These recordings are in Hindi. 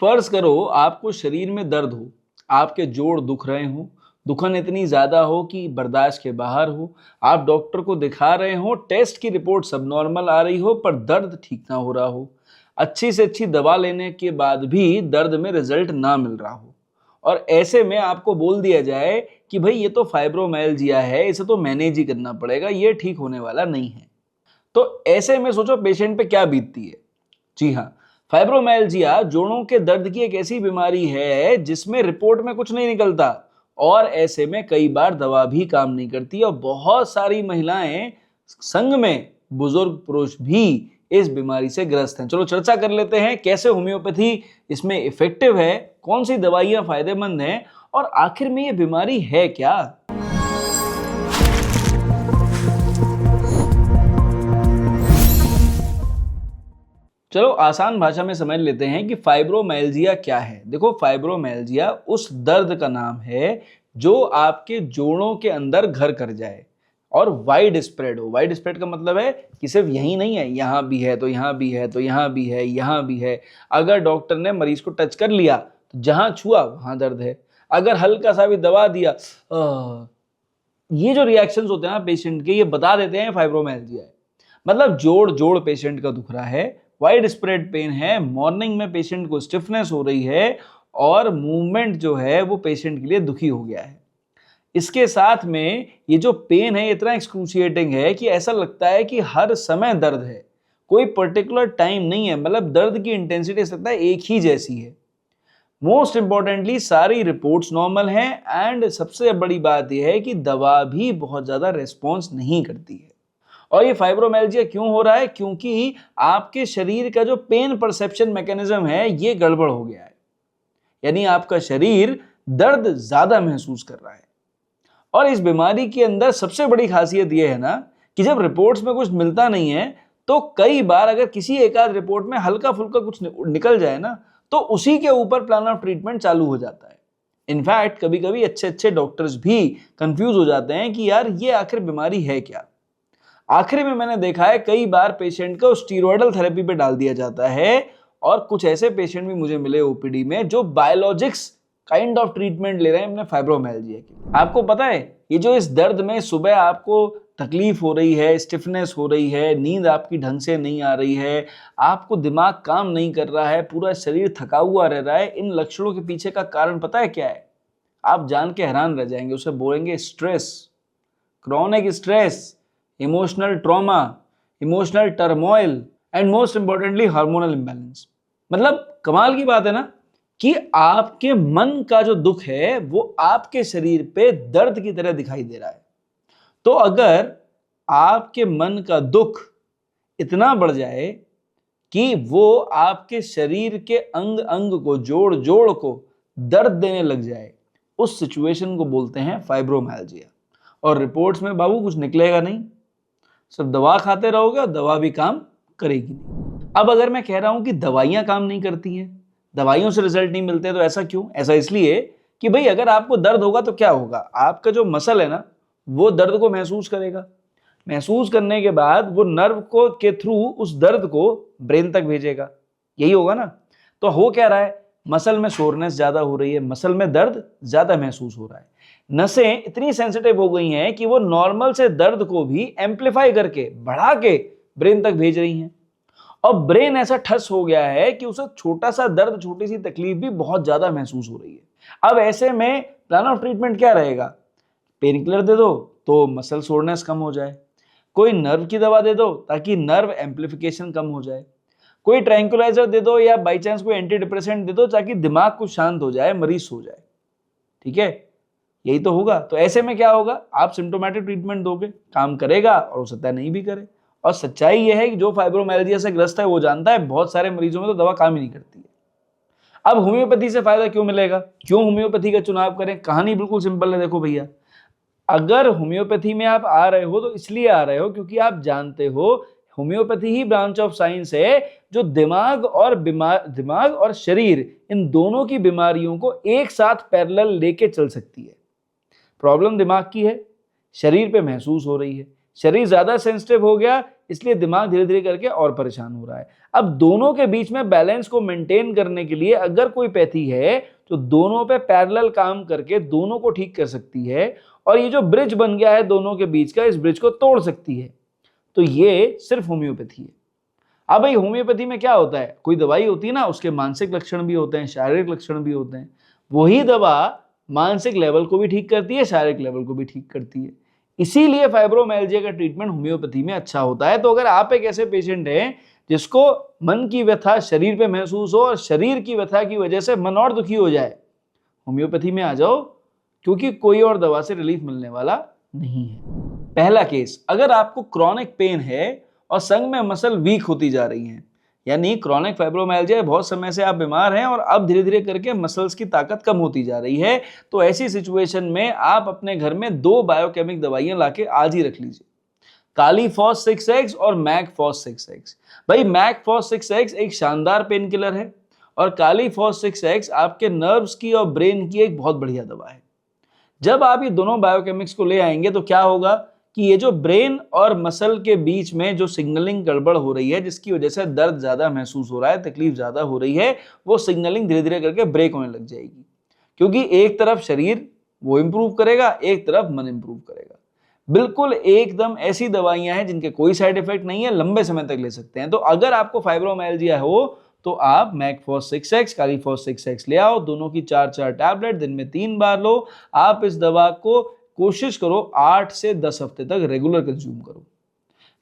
फर्ज करो आपको शरीर में दर्द हो, आपके जोड़ दुख रहे हो, दुखन इतनी ज्यादा हो कि बर्दाश्त के बाहर हो, आप डॉक्टर को दिखा रहे हो, टेस्ट की रिपोर्ट सब नॉर्मल आ रही हो पर दर्द ठीक ना हो रहा हो, अच्छी से अच्छी दवा लेने के बाद भी दर्द में रिजल्ट ना मिल रहा हो, और ऐसे में आपको बोल दिया जाए कि भाई ये तो फाइब्रोमाइल्जिया है, इसे तो मैनेज ही करना पड़ेगा, ये ठीक होने वाला नहीं है। तो ऐसे में सोचो पेशेंट पे क्या बीतती है। जी हाँ, फाइब्रोमाइल्जिया जोड़ों के दर्द की एक ऐसी बीमारी है जिसमें रिपोर्ट में कुछ नहीं निकलता, और ऐसे में कई बार दवा भी काम नहीं करती, और बहुत सारी महिलाएं, संग में बुजुर्ग पुरुष भी इस बीमारी से ग्रस्त हैं। चलो चर्चा कर लेते हैं कैसे होम्योपैथी इसमें इफेक्टिव है, कौन सी दवाइयां फायदेमंद हैं, और आखिर में ये बीमारी है क्या। चलो आसान भाषा में समझ लेते हैं कि फाइब्रोमाइल्जिया क्या है। देखो, फाइब्रोमाइल्जिया उस दर्द का नाम है जो आपके जोड़ों के अंदर घर कर जाए और वाइड स्प्रेड हो। वाइड स्प्रेड का मतलब है कि सिर्फ यही नहीं है, यहाँ भी है तो यहाँ भी है, तो यहाँ भी है, यहाँ भी है। अगर डॉक्टर ने मरीज को टच कर लिया तो जहां छुआ वहां दर्द है। अगर हल्का सा भी दबा दिया, ये जो रिएक्शंस होते हैं ना पेशेंट के, ये बता देते हैं फाइब्रोमाइल्जिया है। मतलब जोड़ जोड़ पेशेंट का दुख रहा है, वाइड स्प्रेड पेन है, मॉर्निंग में पेशेंट को स्टिफनेस हो रही है, और मूवमेंट जो है वो पेशेंट के लिए दुखी हो गया है। इसके साथ में ये जो पेन है इतना एक्सक्रूशिएटिंग है कि ऐसा लगता है कि हर समय दर्द है, कोई पर्टिकुलर टाइम नहीं है। मतलब दर्द की इंटेंसिटी ऐसा लगता है एक ही जैसी है। मोस्ट इंपॉर्टेंटली सारी रिपोर्ट्स नॉर्मल हैं, एंड सबसे बड़ी बात यह है कि दवा भी बहुत ज्यादा रेस्पॉन्स नहीं करती है। और ये फाइब्रोमाइल्जिया क्यों हो रहा है? क्योंकि आपके शरीर का जो पेन परसेप्शन मैकेनिज्म है ये गड़बड़ हो गया है, यानी आपका शरीर दर्द ज्यादा महसूस कर रहा है। और इस बीमारी के अंदर सबसे बड़ी खासियत यह है ना कि जब रिपोर्ट्स में कुछ मिलता नहीं है तो कई बार अगर किसी एक आध रिपोर्ट में हल्का फुल्का कुछ निकल जाए ना तो उसी के ऊपर प्लान ऑफ ट्रीटमेंट चालू हो जाता है। इनफैक्ट कभी कभी अच्छे अच्छे डॉक्टर्स भी कंफ्यूज हो जाते हैं कि यार ये आखिर बीमारी है क्या। आखिर में मैंने देखा है कई बार पेशेंट को स्टीरॉयडल थेरेपी पे डाल दिया जाता है, और कुछ ऐसे पेशेंट भी मुझे मिले ओपीडी में जो बायोलॉजिक्स काइंड ऑफ ट्रीटमेंट ले रहे हैं अपने फाइब्रोमाइल्जिया के। आपको पता है ये जो इस दर्द में सुबह आपको तकलीफ हो रही है, स्टिफनेस हो रही है, नींद आपकी ढंग से नहीं आ रही है, आपको दिमाग काम नहीं कर रहा है, पूरा शरीर थका हुआ रह रहा है, इन लक्षणों के पीछे का कारण पता है क्या है? आप जान के हैरान रह जाएंगे। उसे बोलेंगे stress, chronic stress, emotional trauma, emotional turmoil, and most importantly hormonal imbalance. मतलब कमाल की बात है ना कि आपके मन का जो दुख है वो आपके शरीर पे दर्द की तरह दिखाई दे रहा है। तो अगर आपके मन का दुख इतना बढ़ जाए कि वो आपके शरीर के अंग अंग को, जोड़ जोड़ को दर्द देने लग जाए, उस सिचुएशन को बोलते हैं फाइब्रोमाइल्जिया। और रिपोर्ट्स में बाबू कुछ निकलेगा नहीं, सिर्फ दवा खाते रहोगे और दवा भी काम करेगी नहीं। अब अगर मैं कह रहा हूं कि दवाइयां काम नहीं करती हैं, दवाइयों से रिजल्ट नहीं मिलते, तो ऐसा क्यों? ऐसा इसलिए कि भाई अगर आपको दर्द होगा तो क्या होगा, आपका जो मसल है ना वो दर्द को महसूस करेगा। महसूस करने के बाद वो नर्व को के थ्रू उस दर्द को ब्रेन तक भेजेगा, यही होगा ना। तो हो क्या रहा है, मसल में सोरनेस ज्यादा हो रही है, मसल में दर्द ज्यादा महसूस हो रहा है। नसें इतनी सेंसिटिव हो गई हैं कि वो नॉर्मल से दर्द को भी एम्पलीफाई करके, बढ़ा के ब्रेन तक भेज रही हैं। और ब्रेन ऐसा ठस हो गया है कि उसे छोटा सा दर्द, छोटी सी तकलीफ भी बहुत ज्यादा महसूस हो रही है। अब ऐसे में प्लान ऑफ ट्रीटमेंट क्या रहेगा? पेन किलर दे दो तो मसल सोरनेस कम हो जाए, कोई नर्व की दवा दे दो ताकि नर्व एम्पलीफिकेशन कम हो जाए, कोई ट्रैंकुलाइजर दे दो, या बाई चांस कोई एंटी डिप्रेसेंट दे दो ताकि दिमाग को शांत हो जाए, मरीज सो जाए। ठीक है, यही तो होगा। तो ऐसे में क्या होगा, आप सिम्टोमेटिक ट्रीटमेंट दोगे, काम करेगा, और हो सकता है नहीं भी करे। और सच्चाई यह है कि जो फाइब्रोमाइल्जिया से ग्रस्त है वो जानता है बहुत सारे मरीजों में तो दवा काम ही नहीं करती है। अब होम्योपैथी से फायदा क्यों मिलेगा, क्यों होम्योपैथी का चुनाव करें? कहानी बिल्कुल सिंपल है। देखो भैया, अगर होम्योपैथी में आप आ रहे हो तो इसलिए आ रहे हो क्योंकि आप जानते हो homeopathy he branch of science है जो दिमाग और शरीर, इन दोनों की बीमारियों को एक साथ पैरेलल लेके चल सकती है। प्रॉब्लम दिमाग की है, शरीर पे महसूस हो रही है, शरीर ज्यादा सेंसिटिव हो गया, इसलिए दिमाग धीरे धीरे करके और परेशान हो रहा है। अब दोनों के बीच में बैलेंस को मेंटेन करने के लिए अगर कोई पैथी है तो दोनों पे पैरेलल काम करके दोनों को ठीक कर सकती है, और ये जो ब्रिज बन गया है दोनों के बीच का, इस ब्रिज को तोड़ सकती है। तो ये सिर्फ होम्योपैथी है। अब भाई होम्योपैथी में क्या होता है, कोई दवाई होती है ना, उसके मानसिक लक्षण भी होते हैं, शारीरिक लक्षण भी होते हैं। वही दवा मानसिक लेवल को भी ठीक करती है, शारीरिक लेवल को भी ठीक करती है। इसीलिए फाइब्रोमाइल्जिया का ट्रीटमेंट होम्योपैथी में अच्छा होता है। तो अगर आप एक ऐसे पेशेंट हैं जिसको मन की व्यथा शरीर पे महसूस हो और शरीर की व्यथा की वजह से मन और दुखी हो जाए, होम्योपैथी में आ जाओ, क्योंकि कोई और दवा से रिलीफ मिलने वाला नहीं है। पहला केस, अगर आपको क्रॉनिक पेन है और संग में मसल वीक होती जा रही हैं, यानी क्रॉनिक फाइब्रोमाइल्जिया, बहुत समय से आप बीमार हैं और अब धीरे धीरे करके मसल्स की ताकत कम होती जा रही है, तो ऐसी सिचुएशन में आप अपने घर में 2 बायोकेमिक दवाइयां लाके आज ही रख लीजिए, कालीफॉस 6x और मैगफॉस 6x। भाई मैगफॉस 6x एक शानदार पेन किलर है और कालीफॉस 6x आपके नर्व्स की और ब्रेन की एक बहुत बढ़िया दवा है। जब आप ये दोनों बायोकेमिक्स को ले आएंगे तो क्या होगा कि ये जो ब्रेन और मसल के बीच में जो सिग्नलिंग गड़बड़ हो रही है, जिसकी वजह से दर्द ज्यादा महसूस हो रहा है, तकलीफ ज्यादा हो रही है, वो सिग्नलिंग धीरे धीरे करके ब्रेक होने लग जाएगी। क्योंकि एक तरफ शरीर वो इंप्रूव करेगा, एक तरफ मन इंप्रूव करेगा। बिल्कुल एकदम ऐसी दवाइयां हैं जिनके कोई साइड इफेक्ट नहीं है, लंबे समय तक ले सकते हैं। तो अगर आपको फाइब्रोमाइल्जिया हो तो आप मैगफॉस 6x, कालीफॉस 6x ले आओ, दोनों की 4-4 टैबलेट दिन में 3 बार लो। आप इस दवा को कोशिश करो 8 से 10 हफ्ते तक रेगुलर कंज्यूम करो।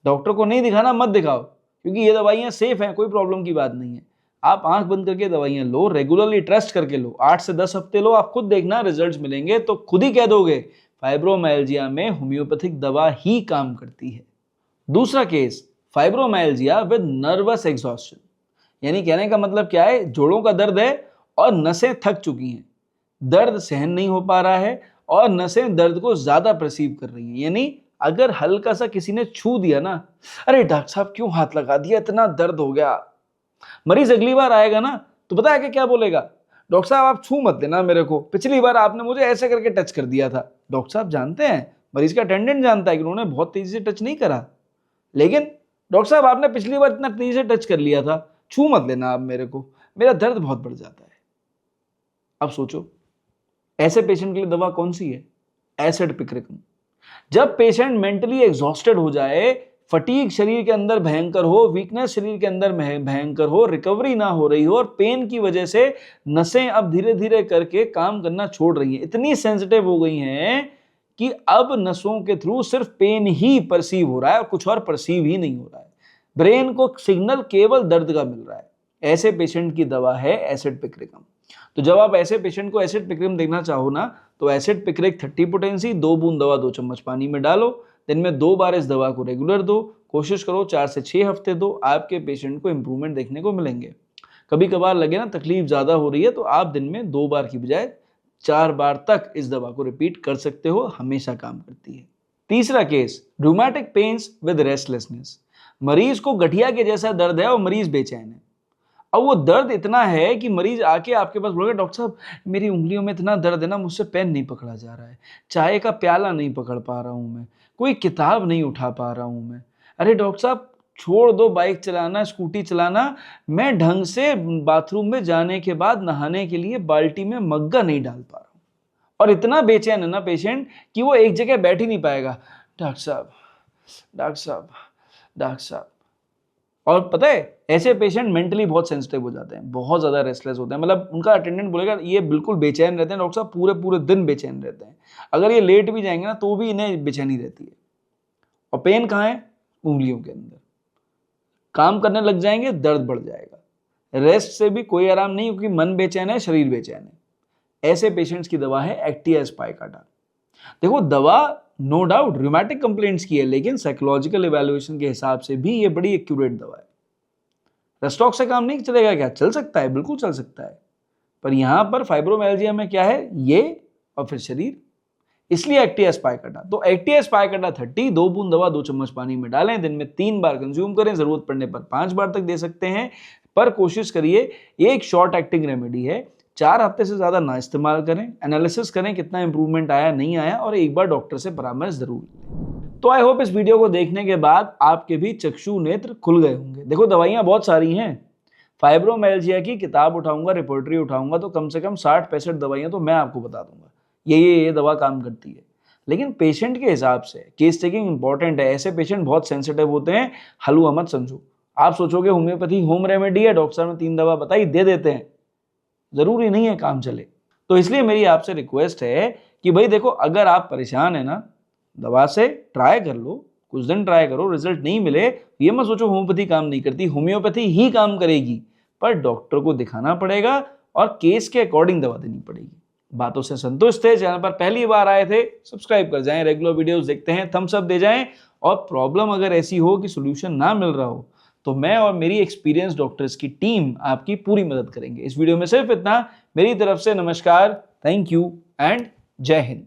डॉक्टर को नहीं दिखाना, मत दिखाओ, क्योंकि ये दवाइयां सेफ हैं, कोई प्रॉब्लम की बात नहीं है। आप आंख बंद करके दवाइयां लो, रेगुलरली ट्रस्ट करके लो, 8 से 10 हफ्ते लो, आप खुद देखना रिजल्ट्स मिलेंगे तो खुद ही कह दोगे फाइब्रोमाइल्जिया में होम्योपैथिक दवा ही काम करती है। दूसरा case, fibromyalgia with nervous exhaustion, यानी कहने का मतलब क्या है, जोड़ों का दर्द है और नसें थक चुकी हैं, दर्द सहन नहीं हो पा रहा है और नसें दर्द को ज्यादा परसीव कर रही हैं। यानी अगर हल्का सा किसी ने छू दिया ना, अरे डॉक्टर साहब क्यों हाथ लगा दिया, इतना दर्द हो गया, मरीज अगली बार आएगा ना तो पता है कि क्या बोलेगा, डॉक्टर साहब आप छू मत देना मेरे को, पिछली बार आपने मुझे ऐसे करके टच कर दिया था। डॉक्टर साहब जानते हैं, मरीज का अटेंडेंट जानता है कि उन्होंने बहुत तेजी से टच नहीं करा, लेकिन डॉक्टर साहब आपने पिछली बार इतना तेजी से टच कर लिया था, छू मत लेना आप मेरे को, मेरा दर्द बहुत बढ़ जाता है। अब सोचो ऐसे पेशेंट के लिए दवा कौन सी है, एसिड पिक्रिकम। जब पेशेंट मेंटली एग्जॉस्टेड हो जाए, फटीग शरीर के अंदर भयंकर हो, वीकनेस शरीर के अंदर भयंकर हो, रिकवरी ना हो रही हो और पेन की वजह से नसें अब धीरे धीरे करके काम करना छोड़ रही हैं, इतनी सेंसिटिव हो गई हैं कि अब नसों के थ्रू सिर्फ पेन ही परसीव हो रहा है और कुछ और परसीव ही नहीं हो रहा है, ब्रेन को सिग्नल केवल दर्द का मिल रहा है। ऐसे पेशेंट की दवा है एसिड पिक्रिकम। तो जब आप ऐसे पेशेंट को एसिड पिक्रिकम देखना चाहो ना, तो एसिड पिक्रिक 30 पोटेंसी 2 बूंद दवा 2 चम्मच पानी में डालो, दिन में 2 बार इस दवा को रेगुलर दो, कोशिश करो 4 से 6 हफ्ते दो, आपके पेशेंट को इंप्रूवमेंट देखने को मिलेंगे। कभी कभार लगे ना तकलीफ ज्यादा हो रही है तो आप दिन में 2 बार की बजाय 4 बार तक इस दवा को रिपीट कर सकते हो, हमेशा काम करती है। तीसरा case, rheumatic pains with restlessness. मरीज को गठिया के जैसा दर्द है और मरीज बेचैन है। अब वो दर्द इतना है कि मरीज आके आपके पास बोलेगा, डॉक्टर साहब मेरी उंगलियों में इतना दर्द है ना, मुझसे पेन नहीं पकड़ा जा रहा है, चाय का प्याला नहीं पकड़ पा रहा हूं मैं, कोई किताब नहीं उठा पा रहा हूं मैं, अरे डॉक्टर साहब छोड़ दो बाइक चलाना, स्कूटी चलाना, मैं ढंग से बाथरूम में जाने के बाद नहाने के लिए बाल्टी में मग्गा नहीं डाल पा रहा हूं। और इतना बेचैन है ना पेशेंट कि वो एक जगह बैठ ही नहीं पाएगा, डॉक्टर साहब डॉक्टर साहब डॉक्टर साहब। और पता है ऐसे पेशेंट मेंटली बहुत सेंसिटिव हो जाते हैं, बहुत ज्यादा रेस्टलेस होते हैं, मतलब उनका अटेंडेंट बोलेगा ये बिल्कुल बेचैन रहते हैं डॉक्टर साहब, पूरे पूरे दिन बेचैन रहते हैं, अगर ये लेट भी जाएंगे ना तो भी इन्हें बेचैनी रहती है। और पेन कहाँ है, उंगलियों के अंदर, काम करने लग जाएंगे दर्द बढ़ जाएगा, रेस्ट से भी कोई आराम नहीं क्योंकि मन बेचैन है, शरीर बेचैन है। ऐसे पेशेंट्स की दवा है एक्टिया स्पाइकाटा। देखो दवा नो डाउट रूमेटिक कंप्लेंट्स की है, लेकिन साइकोलॉजिकल इवैल्यूएशन के हिसाब से भी ये बड़ी एक्यूरेट दवा है। रेस्टॉक से काम नहीं चलेगा क्या, चल सकता है, बिल्कुल चल सकता है, पर यहां पर फाइब्रोमाइल्जिया में क्या है, ये और फिर शरीर, इसलिए एक्टिया स्पाइकाटा। तो एक्टिया स्पाइकाटा 30 2 बूंद दवा 2 चम्मच पानी में डालें, दिन में 3 बार कंज्यूम करें, जरूरत पड़ने पर 5 बार तक दे सकते हैं, पर कोशिश करिए, ये एक शॉर्ट एक्टिंग रेमेडी है, 4 हफ्ते से ज़्यादा ना इस्तेमाल करें, एनालिसिस करें कितना इंप्रूवमेंट आया नहीं आया, और एक बार डॉक्टर से परामर्श ज़रूर लें। तो आई होप इस वीडियो को देखने के बाद आपके भी चक्षु नेत्र खुल गए होंगे। देखो दवाइयाँ बहुत सारी हैं, फाइब्रोमाइल्जिया की किताब उठाऊंगा, रिपोर्टरी उठाऊंगा तो कम से कम 60-65 दवाइयाँ तो मैं आपको बता दूंगा ये दवा काम करती है। लेकिन पेशेंट के हिसाब से केस टेकिंग इंपॉर्टेंट है। ऐसे पेशेंट बहुत सेंसिटिव होते हैं, हलवा मत समझो। आप सोचोगे होम्योपैथी होम रेमेडी है, डॉक्टर साहब ने 3 दवा बताई दे देते हैं, जरूरी नहीं है काम चले। तो इसलिए मेरी आपसे रिक्वेस्ट है कि भाई देखो, अगर आप परेशान है ना, दवा से ट्राई कर लो, कुछ दिन ट्राई करो, रिजल्ट नहीं मिले ये मत सोचो होम्योपैथी काम नहीं करती, होम्योपैथी ही काम करेगी, पर डॉक्टर को दिखाना पड़ेगा और केस के अकॉर्डिंग दवा देनी पड़ेगी। बातों से संतुष्ट थे, चैनल पर पहली बार आए थे, सब्सक्राइब कर जाएं, रेगुलर वीडियोस देखते हैं थम्स अप दे जाएं, और प्रॉब्लम अगर ऐसी हो कि सोल्यूशन ना मिल रहा हो तो मैं और मेरी एक्सपीरियंस डॉक्टर्स की टीम आपकी पूरी मदद करेंगे। इस वीडियो में सिर्फ इतना, मेरी तरफ से नमस्कार, थैंक यू एंड जय हिंद।